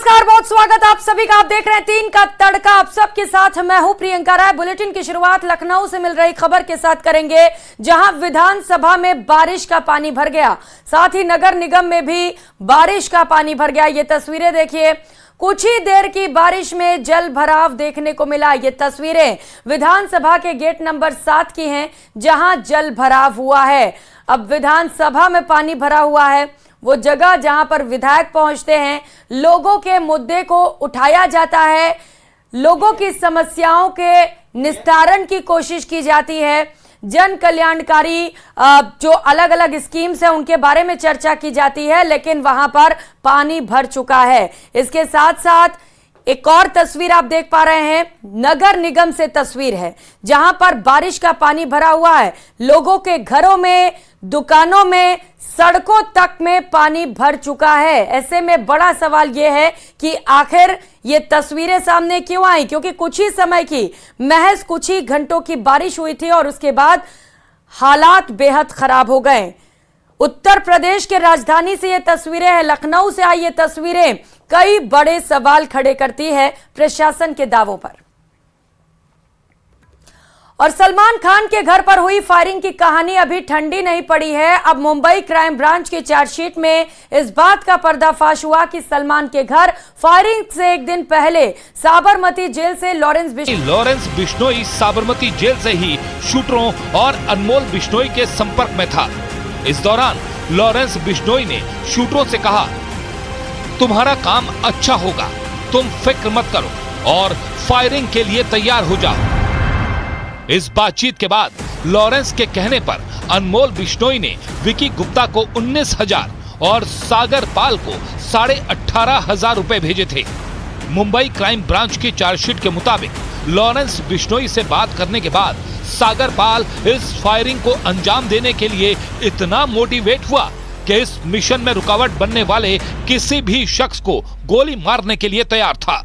नमस्कार, बहुत स्वागत आप सभी का। आप देख रहे हैं 3 का तड़का। आप सबके साथ मैं हूं प्रियंका राय। बुलेटिन की शुरुआत लखनऊ से मिल रही खबर के साथ करेंगे, जहां विधानसभा में बारिश का पानी भर गया, साथ ही नगर निगम में भी बारिश का पानी भर गया। ये तस्वीरें देखिए, कुछ ही देर की बारिश में जल भराव देखने को मिला। ये तस्वीरें विधानसभा के गेट नंबर 7 की हैं, जहां जल भराव हुआ है। अब विधानसभा में पानी भरा हुआ है, वो जगह जहां पर विधायक पहुंचते हैं, लोगों के मुद्दे को उठाया जाता है, लोगों की समस्याओं के निस्तारण की कोशिश की जाती है, जन कल्याणकारी जो अलग अलग स्कीम्स हैं उनके बारे में चर्चा की जाती है, लेकिन वहां पर पानी भर चुका है। इसके साथ साथ एक और तस्वीर आप देख पा रहे हैं, नगर निगम से तस्वीर है, जहां पर बारिश का पानी भरा हुआ है। लोगों के घरों में, दुकानों में, सड़कों तक में पानी भर चुका है। ऐसे में बड़ा सवाल यह है कि आखिर ये तस्वीरें सामने क्यों आई, क्योंकि कुछ ही समय की, महज कुछ ही घंटों की बारिश हुई थी और उसके बाद हालात बेहद खराब हो गए। उत्तर प्रदेश के राजधानी से ये तस्वीरें हैं, लखनऊ से आई ये तस्वीरें कई बड़े सवाल खड़े करती है प्रशासन के दावों पर। और सलमान खान के घर पर हुई फायरिंग की कहानी अभी ठंडी नहीं पड़ी है। अब मुंबई क्राइम ब्रांच की चार्जशीट में इस बात का पर्दाफाश हुआ कि सलमान के घर फायरिंग से एक दिन पहले साबरमती जेल से लॉरेंस बिश्नोई साबरमती जेल से ही शूटरों और अनमोल बिश्नोई के संपर्क में था। इस दौरान लॉरेंस बिश्नोई ने शूटरों से कहा, तुम्हारा काम अच्छा होगा, तुम फिक्र मत करो और फायरिंग के लिए तैयार हो जाओ। इस बातचीत के बाद लॉरेंस के कहने पर अनमोल बिश्नोई ने विकी गुप्ता को 19,000 और सागर पाल को 18,500 रुपए भेजे थे। मुंबई क्राइम ब्रांच की चार्जशीट के मुताबिक लॉरेंस बिश्नोई से बात करने के बाद सागर पाल इस फायरिंग को अंजाम देने के लिए इतना मोटिवेट हुआ कि इस मिशन में रुकावट बनने वाले किसी भी शख्स को गोली मारने के लिए तैयार था।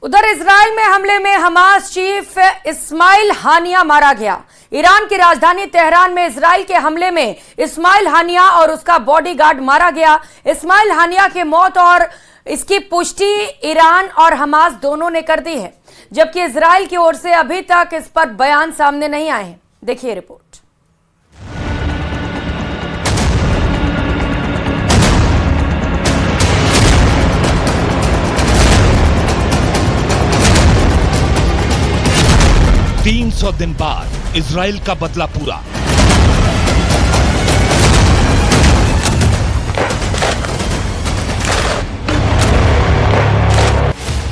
उधर इजराइल में हमले में हमास चीफ इस्माइल हानिया मारा गया। ईरान की राजधानी तेहरान में इजराइल के हमले में इस्माइल हानिया और उसका बॉडीगार्ड मारा गया। इस्माइल हानिया की मौत और इसकी पुष्टि ईरान और हमास दोनों ने कर दी है, जबकि इजराइल की ओर से अभी तक इस पर बयान सामने नहीं आए हैं। देखिए रिपोर्ट। तीन 300 दिन बाद इजराइल का बदला पूरा।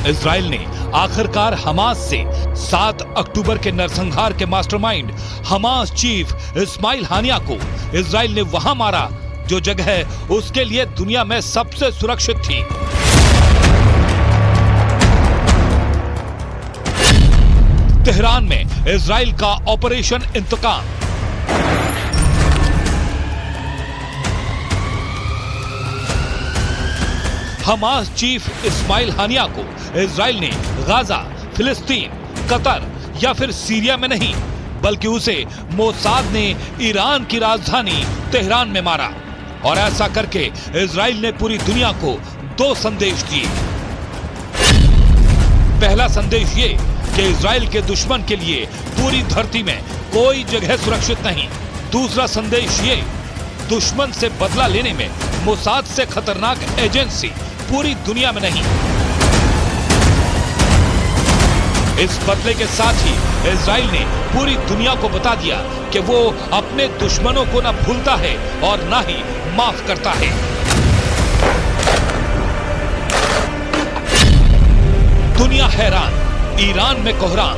इजराइल ने आखिरकार हमास से 7 अक्टूबर के नरसंहार के मास्टरमाइंड हमास चीफ इस्माइल हानिया को इजराइल ने वहां मारा जो जगह उसके लिए दुनिया में सबसे सुरक्षित थी। तेहरान में इजराइल का ऑपरेशन इंतकाम। हमास चीफ इस्माइल हानिया को इजराइल ने गाजा, फिलिस्तीन, कतर या फिर सीरिया में नहीं, बल्कि उसे मोसाद ने ईरान की राजधानी तेहरान में मारा। और ऐसा करके इजराइल ने पूरी दुनिया को 2 संदेश दिए। पहला संदेश ये कि इजराइल के दुश्मन के लिए पूरी धरती में कोई जगह सुरक्षित नहीं। दूसरा संदेश ये, दुश्मन से बदला लेने में मोसाद से खतरनाक एजेंसी पूरी दुनिया में नहीं। इस बदले के साथ ही इजराइल ने पूरी दुनिया को बता दिया कि वो अपने दुश्मनों को न भूलता है और न ही माफ करता है। दुनिया हैरान, ईरान में कोहराम।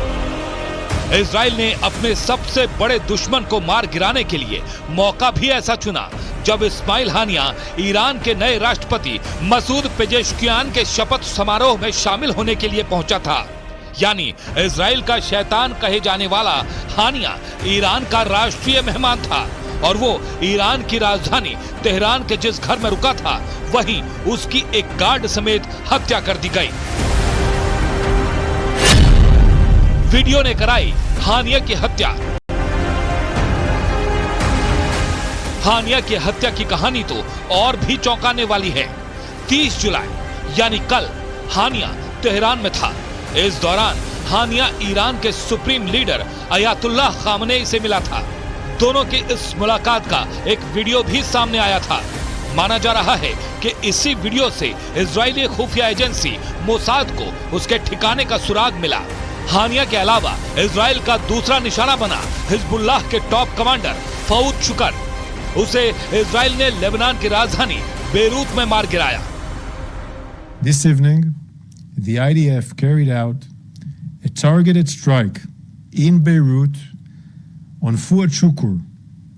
इजराइल ने अपने सबसे बड़े दुश्मन को मार गिराने के लिए मौका भी ऐसा चुना जब इस्माइल हानिया ईरान के नए राष्ट्रपति मसूद पेजेश्कियान के शपथ समारोह में शामिल होने के लिए पहुंचा था। यानी इजराइल का शैतान कहे जाने वाला हानिया ईरान का राष्ट्रीय मेहमान था और वो ईरान की राजधानी तेहरान के जिस घर में रुका था वहीं उसकी एक गार्ड समेत हत्या कर दी गई। वीडियो ने कराई हानिया की हत्या। हानिया की हत्या की कहानी तो और भी चौंकाने वाली है। 30 जुलाई यानी कल हानिया तेहरान में था। इस दौरान हानिया ईरान के सुप्रीम लीडर अयातुल्लाह खामनेई से मिला था। दोनों की इस मुलाकात का एक वीडियो भी सामने आया था। माना जा रहा है कि इसी वीडियो से इजरायली खुफिया एजेंसी मोसाद को उसके ठिकाने का सुराग मिला। हानिया के अलावा इजराइल का दूसरा निशाना बना हिजबुल्लाह के टॉप कमांडर फऊद शुकर। उसे इजराइल ने लेबनान की राजधानी बेरूत में मार गिराया। This evening, the IDF carried out a targeted strike in Beirut on Fouad Shukr,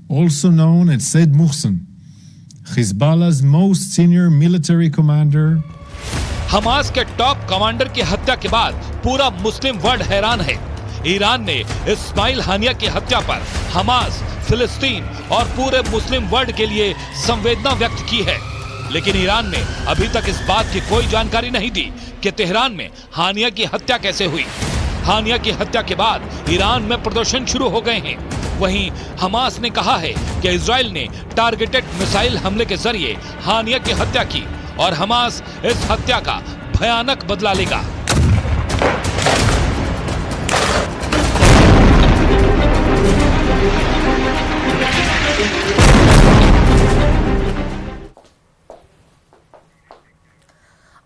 also known as Said Muhsin, Hezbollah's most senior military commander. Hamas के top commander की हत्या के बाद पूरा मुस्लिम वर्ल्ड हैरान है। ईरान ने इस्माइल हानिया की हत्या पर हमास, फिलिस्तीन और पूरे मुस्लिम वर्ल्ड के लिए संवेदना व्यक्त की है, लेकिन ईरान ने अभी तक इस बात की कोई जानकारी नहीं दी कि तेहरान में हानिया की हत्या कैसे हुई। हानिया की हत्या के बाद ईरान में प्रदर्शन शुरू हो गए हैं। वहीं हमास ने कहा है कि इजराइल ने टारगेटेड मिसाइल हमले के जरिए हानिया की हत्या की और हमास इस हत्या का भयानक बदला लेगा।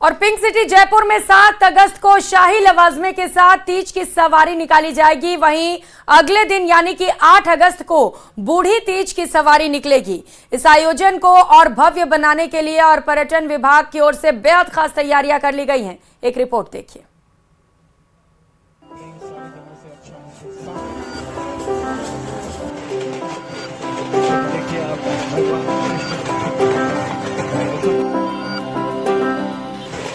और पिंक सिटी जयपुर में 7 अगस्त को शाही लवाजमे के साथ तीज की सवारी निकाली जाएगी। वहीं अगले दिन यानी कि 8 अगस्त को बूढ़ी तीज की सवारी निकलेगी। इस आयोजन को और भव्य बनाने के लिए और पर्यटन विभाग की ओर से बेहद खास तैयारियां कर ली गई हैं। एक रिपोर्ट देखिए।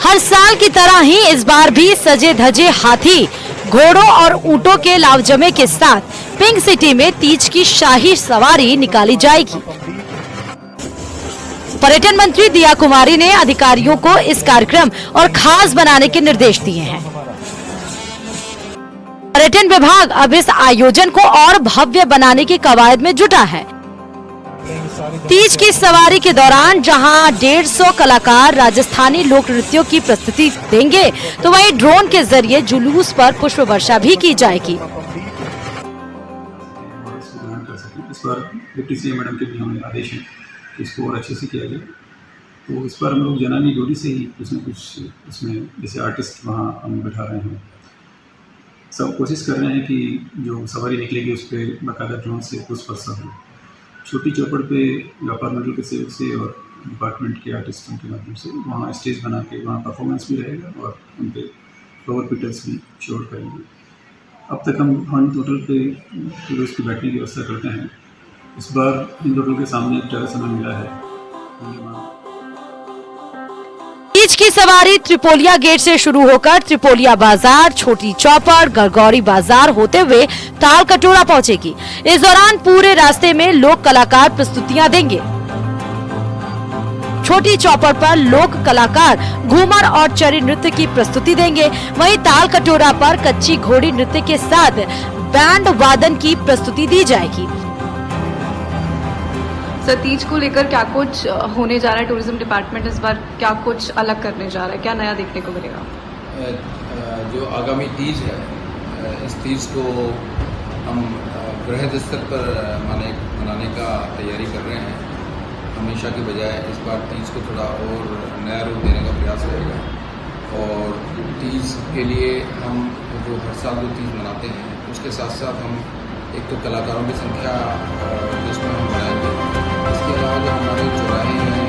हर साल की तरह ही इस बार भी सजे धजे हाथी, घोड़ों और ऊंटों के लावजमे के साथ पिंक सिटी में तीज की शाही सवारी निकाली जाएगी। पर्यटन मंत्री दिया कुमारी ने अधिकारियों को इस कार्यक्रम और खास बनाने के निर्देश दिए हैं। पर्यटन विभाग अब इस आयोजन को और भव्य बनाने की कवायद में जुटा है। तीज की सवारी के दौरान जहां 150 कलाकार राजस्थानी लोक नृत्यों की प्रस्तुति देंगे, तो वहीं ड्रोन के जरिए जुलूस पर पुष्प वर्षा भी की जाएगी। इस बार डिप्टी सीएम मैडम के भी हमें आदेश है कि इसको और अच्छे से किया जाए। तो इस बार हम लोग जनानी डोली से ही कुछ न कुछ इसमें जैसे आर्टिस्ट वहाँ हम बैठा रहे हैं। सब कोशिश कर रहे हैं कि जो सवारी निकलेगी उस पर बाकायदा ड्रोन से पुष्प वर्षा हो। छोटी चौपड़ पे व्यापार मंडल के सहयोग से और डिपार्टमेंट के आर्टिस्टों के माध्यम से वहाँ स्टेज बना के वहाँ परफॉर्मेंस भी रहेगा और उन पे फ्लोर पीटर्स भी शोर करेंगे। अब तक हम टोटल पे टूरिस्ट की बैठने की व्यवस्था करते हैं। इस बार इन टोटल के सामने ज़्यादा समय मिला है। तीज की सवारी त्रिपोलिया गेट से शुरू होकर त्रिपोलिया बाजार, छोटी चौपड़, गरगौरी बाजार होते हुए ताल कटोरा पहुंचेगी। इस दौरान पूरे रास्ते में लोक कलाकार प्रस्तुतियां देंगे। छोटी चौपड़ पर लोक कलाकार घूमर और चरी नृत्य की प्रस्तुति देंगे। वहीं ताल कटोरा पर कच्ची घोड़ी नृत्य के साथ बैंड वादन की प्रस्तुति दी जाएगी। तीज को लेकर क्या कुछ होने जा रहा है? टूरिज्म डिपार्टमेंट इस बार क्या कुछ अलग करने जा रहा है? क्या नया देखने को मिलेगा? जो आगामी तीज है, इस तीज को हम बृहद स्तर पर मनाने का तैयारी कर रहे हैं। हमेशा की बजाय इस बार तीज को थोड़ा और नया रूप देने का प्रयास रहेगा। और तीज के लिए हम जो हर साल जो तीज मनाते हैं, उसके साथ साथ हम एक तो कलाकारों की संख्या इसमें हम बढ़ाएंगे। इसके अलावा जो हमारे चौराहे हैं।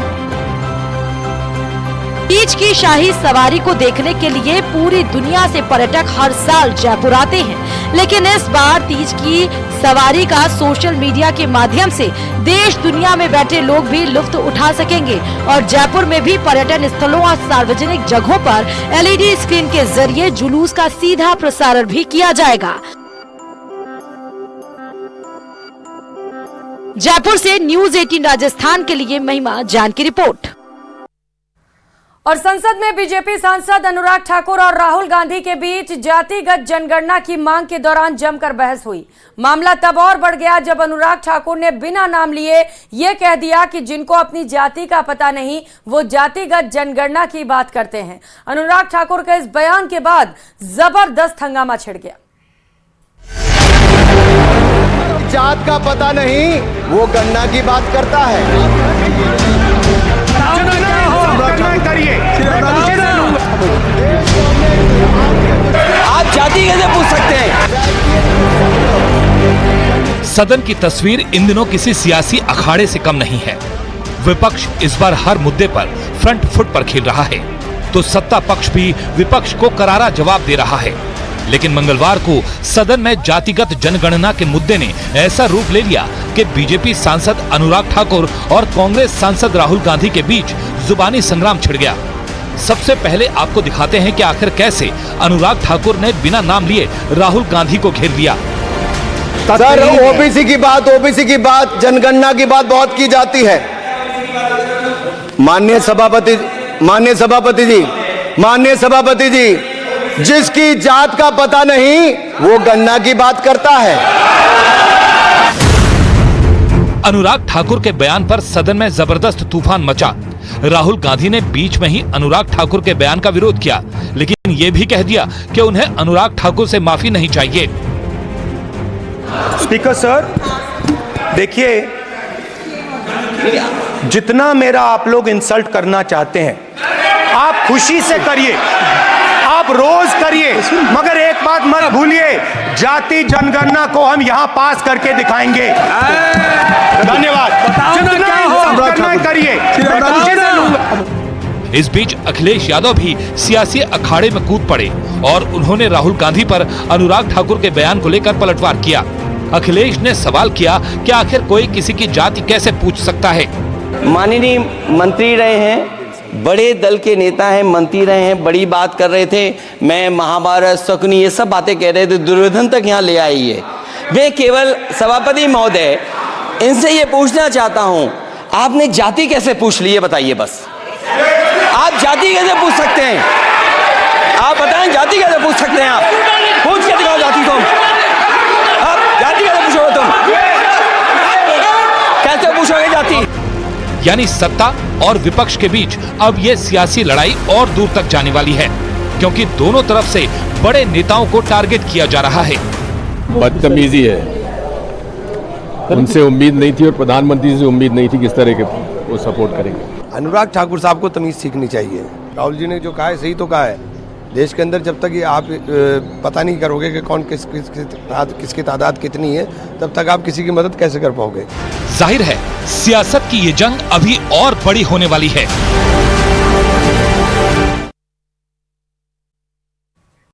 तीज की शाही सवारी को देखने के लिए पूरी दुनिया से पर्यटक हर साल जयपुर आते हैं, लेकिन इस बार तीज की सवारी का सोशल मीडिया के माध्यम से देश दुनिया में बैठे लोग भी लुत्फ उठा सकेंगे। और जयपुर में भी पर्यटन स्थलों और सार्वजनिक जगहों पर LED स्क्रीन के जरिए जुलूस का सीधा प्रसारण भी किया जाएगा। जयपुर से न्यूज़ 18 राजस्थान के लिए महिमा जान की रिपोर्ट। और संसद में बीजेपी सांसद अनुराग ठाकुर और राहुल गांधी के बीच जातिगत जनगणना की मांग के दौरान जमकर बहस हुई। मामला तब और बढ़ गया जब अनुराग ठाकुर ने बिना नाम लिए यह कह दिया कि जिनको अपनी जाति का पता नहीं वो जातिगत जनगणना की बात करते हैं। अनुराग ठाकुर के इस बयान के बाद जबरदस्त हंगामा छिड़ गया। जात का पता नहीं वो गणना की बात करता है। आप जाति कैसे पूछ सकते हैं? सदन की तस्वीर इन दिनों किसी सियासी अखाड़े से कम नहीं है। विपक्ष इस बार हर मुद्दे पर फ्रंट फुट पर खेल रहा है तो सत्ता पक्ष भी विपक्ष को करारा जवाब दे रहा है। लेकिन मंगलवार को सदन में जातिगत जनगणना के मुद्दे ने ऐसा रूप ले लिया कि बीजेपी सांसद अनुराग ठाकुर और कांग्रेस सांसद राहुल गांधी के बीच जुबानी संग्राम छिड़ गया। सबसे पहले आपको दिखाते हैं कि आखिर कैसे अनुराग ठाकुर ने बिना नाम लिए राहुल गांधी को घेर लिया। सर, ओबीसी की बात जनगणना की बात बहुत की जाती है। माननीय सभापति जी, जिसकी जात का पता नहीं वो गणना की बात करता है। अनुराग ठाकुर के बयान पर सदन में जबरदस्त तूफान मचा। राहुल गांधी ने बीच में ही अनुराग ठाकुर के बयान का विरोध किया, लेकिन ये भी कह दिया कि उन्हें अनुराग ठाकुर से माफी नहीं चाहिए। स्पीकर सर, देखिए, जितना मेरा आप लोग इंसल्ट करना चाहते हैं आप खुशी से करिए, आप रोज करिए, मगर एक बात मत भूलिए, जाति जनगणना को हम यहां पास करके दिखाएंगे। धन्यवाद। जितना करिए। इस बीच अखिलेश यादव भी सियासी अखाड़े में कूद पड़े और उन्होंने राहुल गांधी पर अनुराग ठाकुर के बयान को लेकर पलटवार किया। अखिलेश ने सवाल किया कि आखिर कोई किसी की जाति कैसे पूछ सकता है। माननीय मंत्री रहे हैं, बड़े दल के नेता हैं, मंत्री रहे हैं, बड़ी बात कर रहे थे, मैं महाभारत शकुनी ये सब बातें कह रहे थे, दुर्योधन तक यहाँ ले आई है। वे केवल सभापति महोदय, इनसे ये पूछना चाहता हूँ, आपने जाति कैसे पूछ ली है बताइए बस। आप जाति कैसे पूछ सकते हैं? आप बताएं जाति कैसे पूछ सकते हैं? आप पूछ के दिखाओ जाति तुम। आप जाति कैसे पूछोगे तुम? कैसे पूछोगे जाति? यानी सत्ता और विपक्ष के बीच अब ये सियासी लड़ाई और दूर तक जाने वाली है, क्योंकि दोनों तरफ से बड़े नेताओं को टारगेट किया जा रहा है। बदतमीजी है, उनसे उम्मीद नहीं थी और प्रधानमंत्री से उम्मीद नहीं थी किस तरह के वो सपोर्ट करेंगे। अनुराग ठाकुर साहब को तमीज सीखनी चाहिए। राहुल जी ने जो कहा है सही तो कहा है। देश के अंदर जब तक ये आप पता नहीं करोगे कि कौन किसकी तादाद कितनी है, तब तक आप किसी की मदद कैसे कर पाओगे। जाहिर है सियासत की ये जंग अभी और बड़ी होने वाली है।